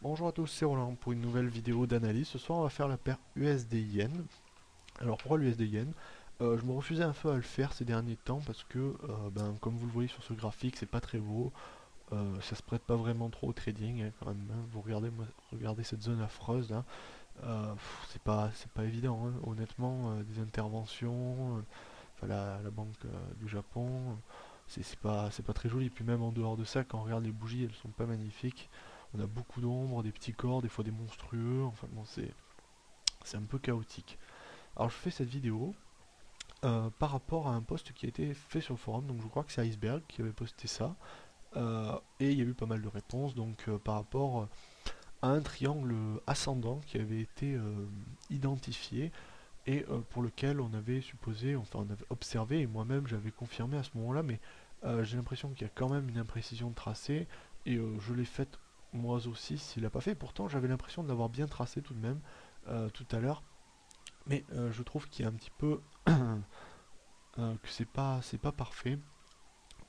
Bonjour à tous, c'est Roland pour une nouvelle vidéo d'analyse. Ce soir, on va faire la paire USD-Yen. Alors, pourquoi l'USD-Yen? Je me refusais un peu à le faire ces derniers temps parce que, comme vous le voyez sur ce graphique, c'est pas très beau. Ça se prête pas vraiment trop au trading, hein, quand même, hein. Vous regardez, regardez cette zone affreuse là. C'est pas évident, hein. Honnêtement, des interventions, enfin, la banque du Japon, c'est pas très joli. Puis même en dehors de ça, quand on regarde les bougies, elles sont pas magnifiques. On a beaucoup d'ombres, des petits corps, des fois des monstrueux. Enfin bon, c'est un peu chaotique. Alors je fais cette vidéo par rapport à un post qui a été fait sur le forum. Donc je crois que c'est Iceberg qui avait posté ça. Et il y a eu pas mal de réponses. Donc par rapport à un triangle ascendant qui avait été identifié et pour lequel on avait supposé, enfin on avait observé, et moi-même j'avais confirmé à ce moment-là, mais j'ai l'impression qu'il y a quand même une imprécision de tracé, et je l'ai faite moi aussi s'il n'a pas fait. Pourtant j'avais l'impression de l'avoir bien tracé tout de même tout à l'heure, mais je trouve qu'il y a un petit peu que c'est pas parfait.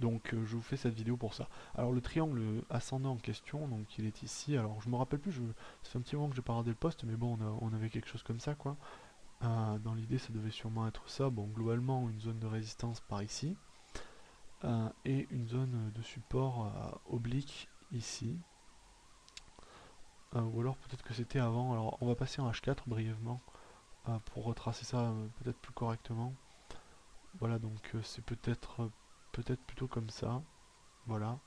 Donc je vous fais cette vidéo pour ça. Alors le triangle ascendant en question, donc il est ici. Alors je me rappelle plus, ça fait un petit moment que j'ai pas regardé le poste, mais bon on avait quelque chose comme ça quoi. Dans l'idée, ça devait sûrement être ça. Bon, globalement, une zone de résistance par ici. Et une zone de support oblique ici. Ou alors peut-être que c'était avant. Alors on va passer en H4 brièvement pour retracer ça peut-être plus correctement. Voilà, donc c'est peut-être plutôt comme ça. Voilà.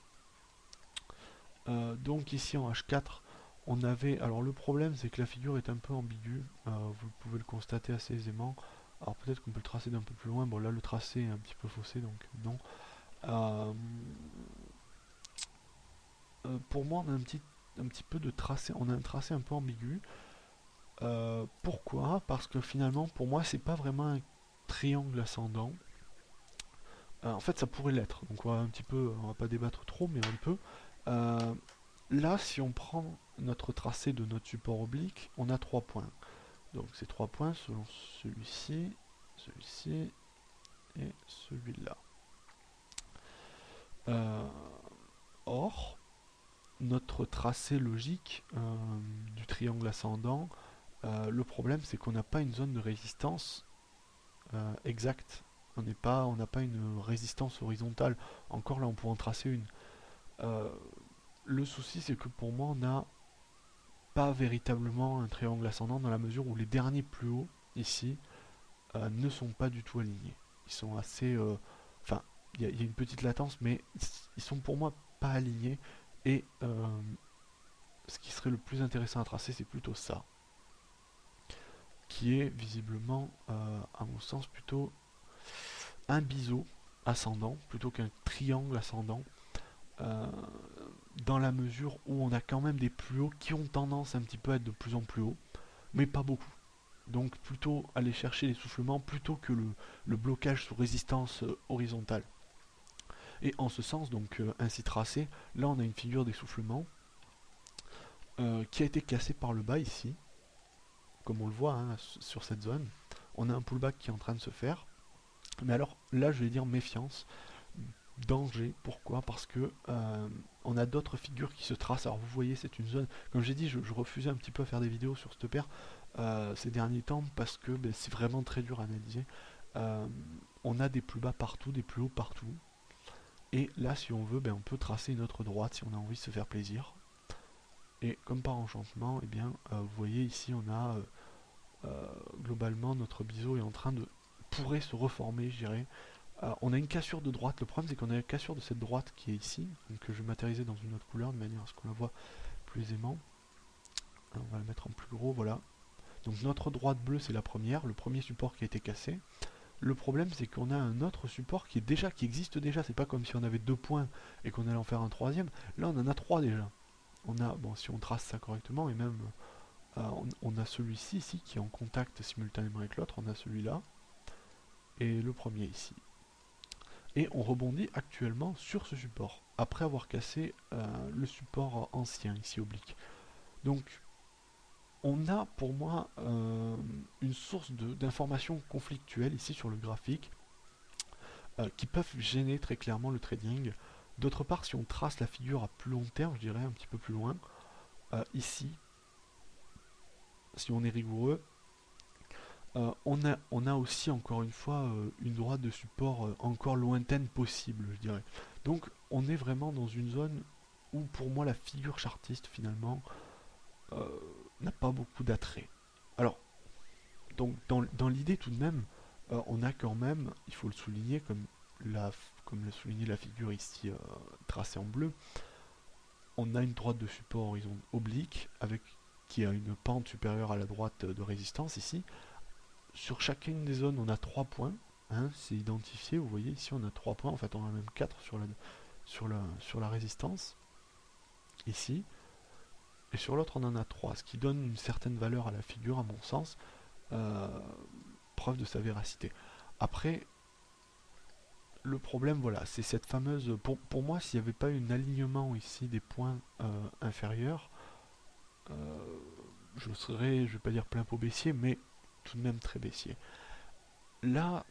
Donc ici en H4, on avait... Alors le problème, c'est que la figure est un peu ambiguë. Vous pouvez le constater assez aisément. Alors peut-être qu'on peut le tracer d'un peu plus loin. Bon là le tracé est un petit peu faussé, donc non. Euh, pour moi, on a un petit peu de tracé, on a un tracé un peu ambigu. Pourquoi? Parce que finalement, pour moi, c'est pas vraiment un triangle ascendant. En fait, ça pourrait l'être. Donc, on va pas débattre trop, mais un peu. Euh, Là, si on prend notre tracé de notre support oblique, on a 3 points. Donc, ces 3 points selon celui-ci et celui-là. Euh, Or, notre tracé logique du triangle ascendant, le problème c'est qu'on n'a pas une zone de résistance exacte. On n'a pas une résistance horizontale. Encore là, on pourrait en tracer une. Euh, le souci c'est que pour moi, on n'a pas véritablement un triangle ascendant dans la mesure où les derniers plus hauts ici ne sont pas du tout alignés. Ils sont assez, enfin, il y a une petite latence, mais ils sont pour moi pas alignés. Et ce qui serait le plus intéressant à tracer, c'est plutôt ça, qui est visiblement, à mon sens, plutôt un biseau ascendant plutôt qu'un triangle ascendant, euh, dans la mesure où on a quand même des plus hauts qui ont tendance un petit peu à être de plus en plus hauts, mais pas beaucoup. Donc plutôt aller chercher l'essoufflement plutôt que le blocage sous résistance horizontale. Et en ce sens, donc ainsi tracé, là on a une figure d'essoufflement qui a été cassée par le bas ici, comme on le voit hein, sur cette zone. On a un pullback qui est en train de se faire. Mais alors là, je vais dire méfiance, danger. Pourquoi? Parce que on a d'autres figures qui se tracent. Alors vous voyez, c'est une zone. Comme j'ai dit, je refusais un petit peu à faire des vidéos sur cette paire ces derniers temps parce que c'est vraiment très dur à analyser. Euh, on a des plus bas partout, des plus hauts partout. Et là, si on veut, on peut tracer une autre droite si on a envie de se faire plaisir. Et comme par enchantement, vous voyez ici, on a globalement notre biseau est en train de pourrait se reformer, je dirais. On a une cassure de droite. Le problème, c'est qu'on a une cassure de cette droite qui est ici, donc que je vais matérialiser dans une autre couleur de manière à ce qu'on la voit plus aisément. On va la mettre en plus gros, voilà. Donc notre droite bleue, c'est la première, le premier support qui a été cassé. Le problème, c'est qu'on a un autre support qui existe déjà. C'est pas comme si on avait 2 points et qu'on allait en faire un troisième. Là, on en a 3 déjà. On a, bon, si on trace ça correctement, et même on a celui-ci ici qui est en contact simultanément avec l'autre. On a celui-là et le premier ici. Et on rebondit actuellement sur ce support, après avoir cassé le support ancien, ici oblique. Donc on a pour moi une source d'informations conflictuelles ici sur le graphique, qui peuvent gêner très clairement le trading. D'autre part, si on trace la figure à plus long terme, je dirais un petit peu plus loin, Ici, si on est rigoureux, on a aussi encore une fois une droite de support encore lointaine possible, je dirais. Donc on est vraiment dans une zone où pour moi la figure chartiste finalement euh, n'a pas beaucoup d'attrait. Alors, donc dans l'idée tout de même, on a quand même, il faut le souligner comme l'a souligné la figure ici tracée en bleu, on a une droite de support horizon oblique avec qui a une pente supérieure à la droite de résistance ici. Sur chacune des zones, on a 3 points. Hein, c'est identifié, vous voyez ici on a 3 points, en fait on a même 4 sur la résistance, ici. Et sur l'autre on en a 3, ce qui donne une certaine valeur à la figure à mon sens, euh, preuve de sa véracité. Après, le problème, voilà, c'est cette fameuse... Pour moi, s'il n'y avait pas eu un alignement ici des points inférieurs, euh, je serais, je vais pas dire plein pot baissier, mais tout de même très baissier. Là,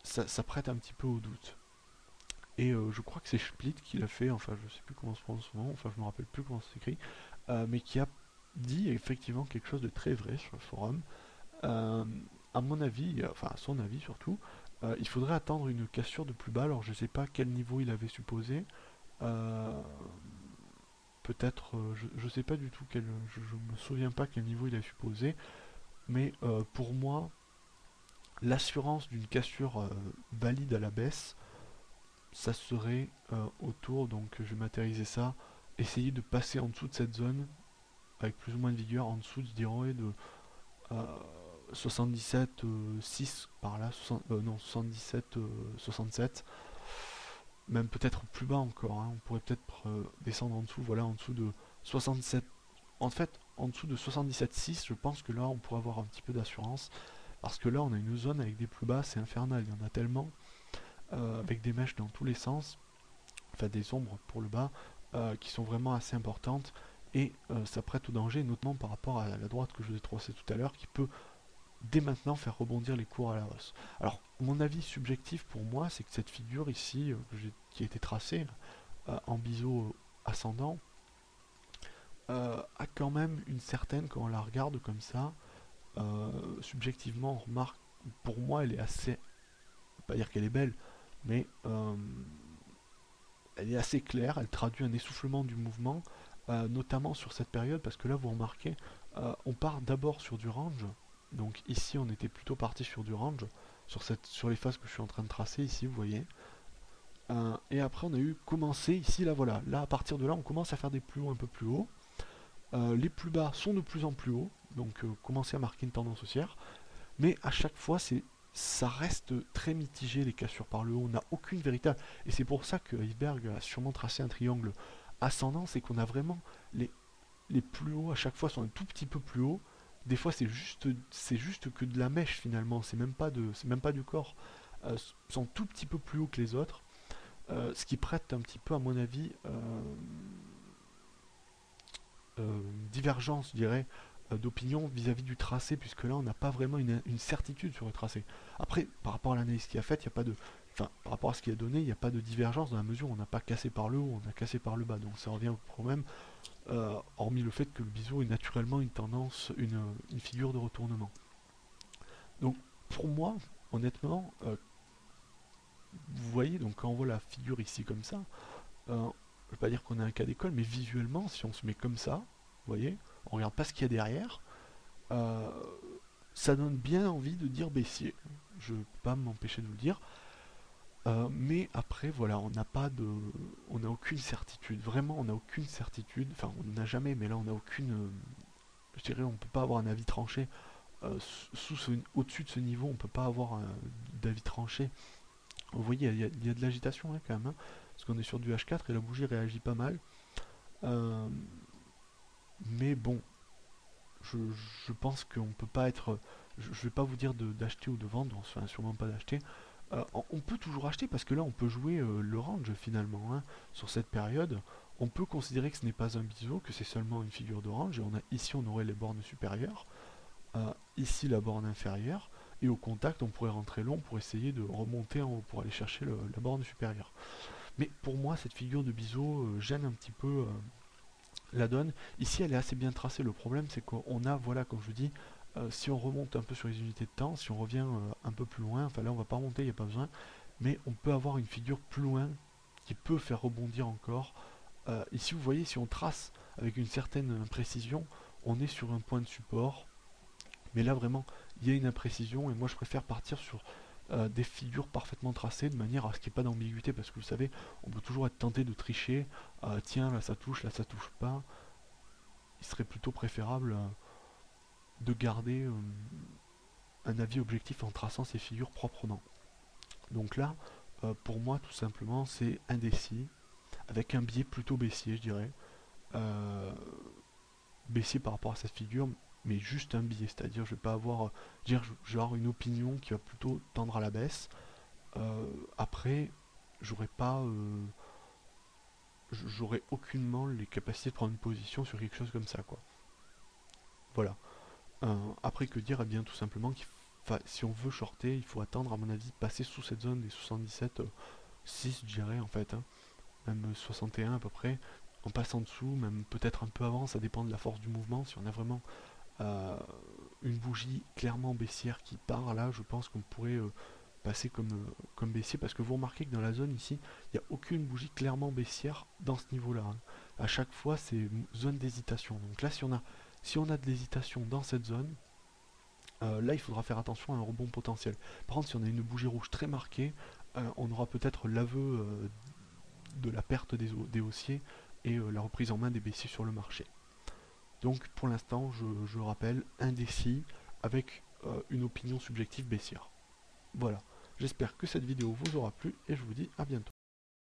ça prête un petit peu au doute. Et je crois que c'est Split qui l'a fait, enfin je sais plus comment se prononce son nom, enfin je me rappelle plus comment ça s'écrit, mais qui a dit effectivement quelque chose de très vrai sur le forum. Euh, à mon avis, enfin à son avis surtout, il faudrait attendre une cassure de plus bas, alors je sais pas quel niveau il avait supposé, euh, peut-être, je sais pas du tout je me souviens pas quel niveau il a supposé, mais pour moi, l'assurance d'une cassure valide à la baisse, ça serait autour, donc je vais matérialiser ça, essayer de passer en dessous de cette zone avec plus ou moins de vigueur, en dessous je dirais de euh, 77 6 par là, non 77 67, même peut-être plus bas encore, hein, on pourrait peut-être descendre en dessous, voilà, en dessous de 67, en fait en dessous de 77 6, je pense que là on pourrait avoir un petit peu d'assurance, parce que là on a une zone avec des plus bas, c'est infernal, il y en a tellement, avec des mèches dans tous les sens, enfin des ombres pour le bas, qui sont vraiment assez importantes, et ça prête au danger, notamment par rapport à la droite que je vous ai tracée tout à l'heure, qui peut dès maintenant faire rebondir les cours à la hausse. Alors, mon avis subjectif pour moi, c'est que cette figure ici, qui a été tracée en biseau ascendant, a quand même une certaine, quand on la regarde comme ça, subjectivement, on remarque, pour moi, elle est assez, pas dire qu'elle est belle, mais elle est assez claire, elle traduit un essoufflement du mouvement, notamment sur cette période, parce que là vous remarquez, on part d'abord sur du range, donc ici on était plutôt parti sur du range, sur les phases que je suis en train de tracer ici, vous voyez. Et après on a eu commencé ici, là voilà, là à partir de là on commence à faire des plus hauts un peu plus hauts. Les plus bas sont de plus en plus hauts, donc commencer à marquer une tendance haussière, mais à chaque fois ça reste très mitigé les cassures par le haut, on n'a aucune véritable. Et c'est pour ça que Iceberg a sûrement tracé un triangle ascendant, c'est qu'on a vraiment les, les plus hauts à chaque fois sont un tout petit peu plus hauts. Des fois c'est juste que de la mèche finalement, c'est même pas du corps. Sont tout petit peu plus hauts que les autres, ce qui prête un petit peu à mon avis divergence, je dirais, d'opinion vis-à-vis du tracé, puisque là on n'a pas vraiment une certitude sur le tracé. Après, par rapport à l'analyse qu'il a faite, il n'y a pas de. Enfin, par rapport à ce qu'il a donné, il n'y a pas de divergence dans la mesure où on n'a pas cassé par le haut, on a cassé par le bas. Donc ça revient au problème, hormis le fait que le biseau est naturellement une tendance, une figure de retournement. Donc pour moi, honnêtement, vous voyez, donc quand on voit la figure ici comme ça, je ne veux pas dire qu'on a un cas d'école, mais visuellement, si on se met comme ça, vous voyez, on regarde pas ce qu'il y a derrière, euh, ça donne bien envie de dire baissier. Je ne peux pas m'empêcher de vous le dire. Mais après, voilà, on n'a aucune certitude. Vraiment, on n'a aucune certitude. Enfin, on n'en a jamais, mais là, on n'a aucune. Je dirais, on peut pas avoir un avis tranché. Au-dessus de ce niveau, on peut pas avoir d'avis tranché. Vous voyez, il y a de l'agitation hein, quand même, hein, parce qu'on est sur du H4 et la bougie réagit pas mal. Euh, mais bon, je, je pense qu'on peut pas être. Je vais pas vous dire d'acheter ou de vendre, enfin sûrement pas d'acheter. On peut toujours acheter parce que là on peut jouer le range finalement. Hein. Sur cette période, on peut considérer que ce n'est pas un biseau, que c'est seulement une figure de range. Et ici on aurait les bornes supérieures, ici la borne inférieure, et au contact on pourrait rentrer long pour essayer de remonter en haut pour aller chercher la borne supérieure. Mais pour moi cette figure de biseau gêne un petit peu la donne. Ici, elle est assez bien tracée. Le problème, c'est qu'on a, voilà, comme je vous dis, si on remonte un peu sur les unités de temps, si on revient un peu plus loin, enfin là, on va pas remonter, il n'y a pas besoin, mais on peut avoir une figure plus loin qui peut faire rebondir encore. Ici, vous voyez, si on trace avec une certaine précision, on est sur un point de support. Mais là, vraiment, il y a une imprécision et moi, je préfère partir sur des figures parfaitement tracées de manière à ce qu'il n'y ait pas d'ambiguïté parce que vous savez, on peut toujours être tenté de tricher. Tiens, là ça touche pas. Il serait plutôt préférable de garder un avis objectif en traçant ces figures proprement. Donc là, pour moi, tout simplement, c'est indécis avec un biais plutôt baissier, je dirais. Euh, Baissier par rapport à cette figure, mais juste un biais, c'est-à-dire je vais pas avoir genre une opinion qui va plutôt tendre à la baisse. Après, j'aurais pas, j'aurais aucunement les capacités de prendre une position sur quelque chose comme ça, quoi. Voilà. Après, que dire? Eh bien, tout simplement si on veut shorter, il faut attendre, à mon avis, passer sous cette zone des 77, 6, je dirais, en fait, hein. Même 61 à peu près. En passant dessous, même peut-être un peu avant, ça dépend de la force du mouvement. Si on a vraiment euh, une bougie clairement baissière qui part, là, je pense qu'on pourrait passer comme baissier, parce que vous remarquez que dans la zone ici, il n'y a aucune bougie clairement baissière dans ce niveau-là, hein. À chaque fois, c'est une zone d'hésitation. Donc là, si on a de l'hésitation dans cette zone, là, il faudra faire attention à un rebond potentiel. Par contre, si on a une bougie rouge très marquée, on aura peut-être l'aveu de la perte des haussiers et la reprise en main des baissiers sur le marché. Donc pour l'instant, je rappelle, indécis avec une opinion subjective baissière. Voilà, j'espère que cette vidéo vous aura plu et je vous dis à bientôt.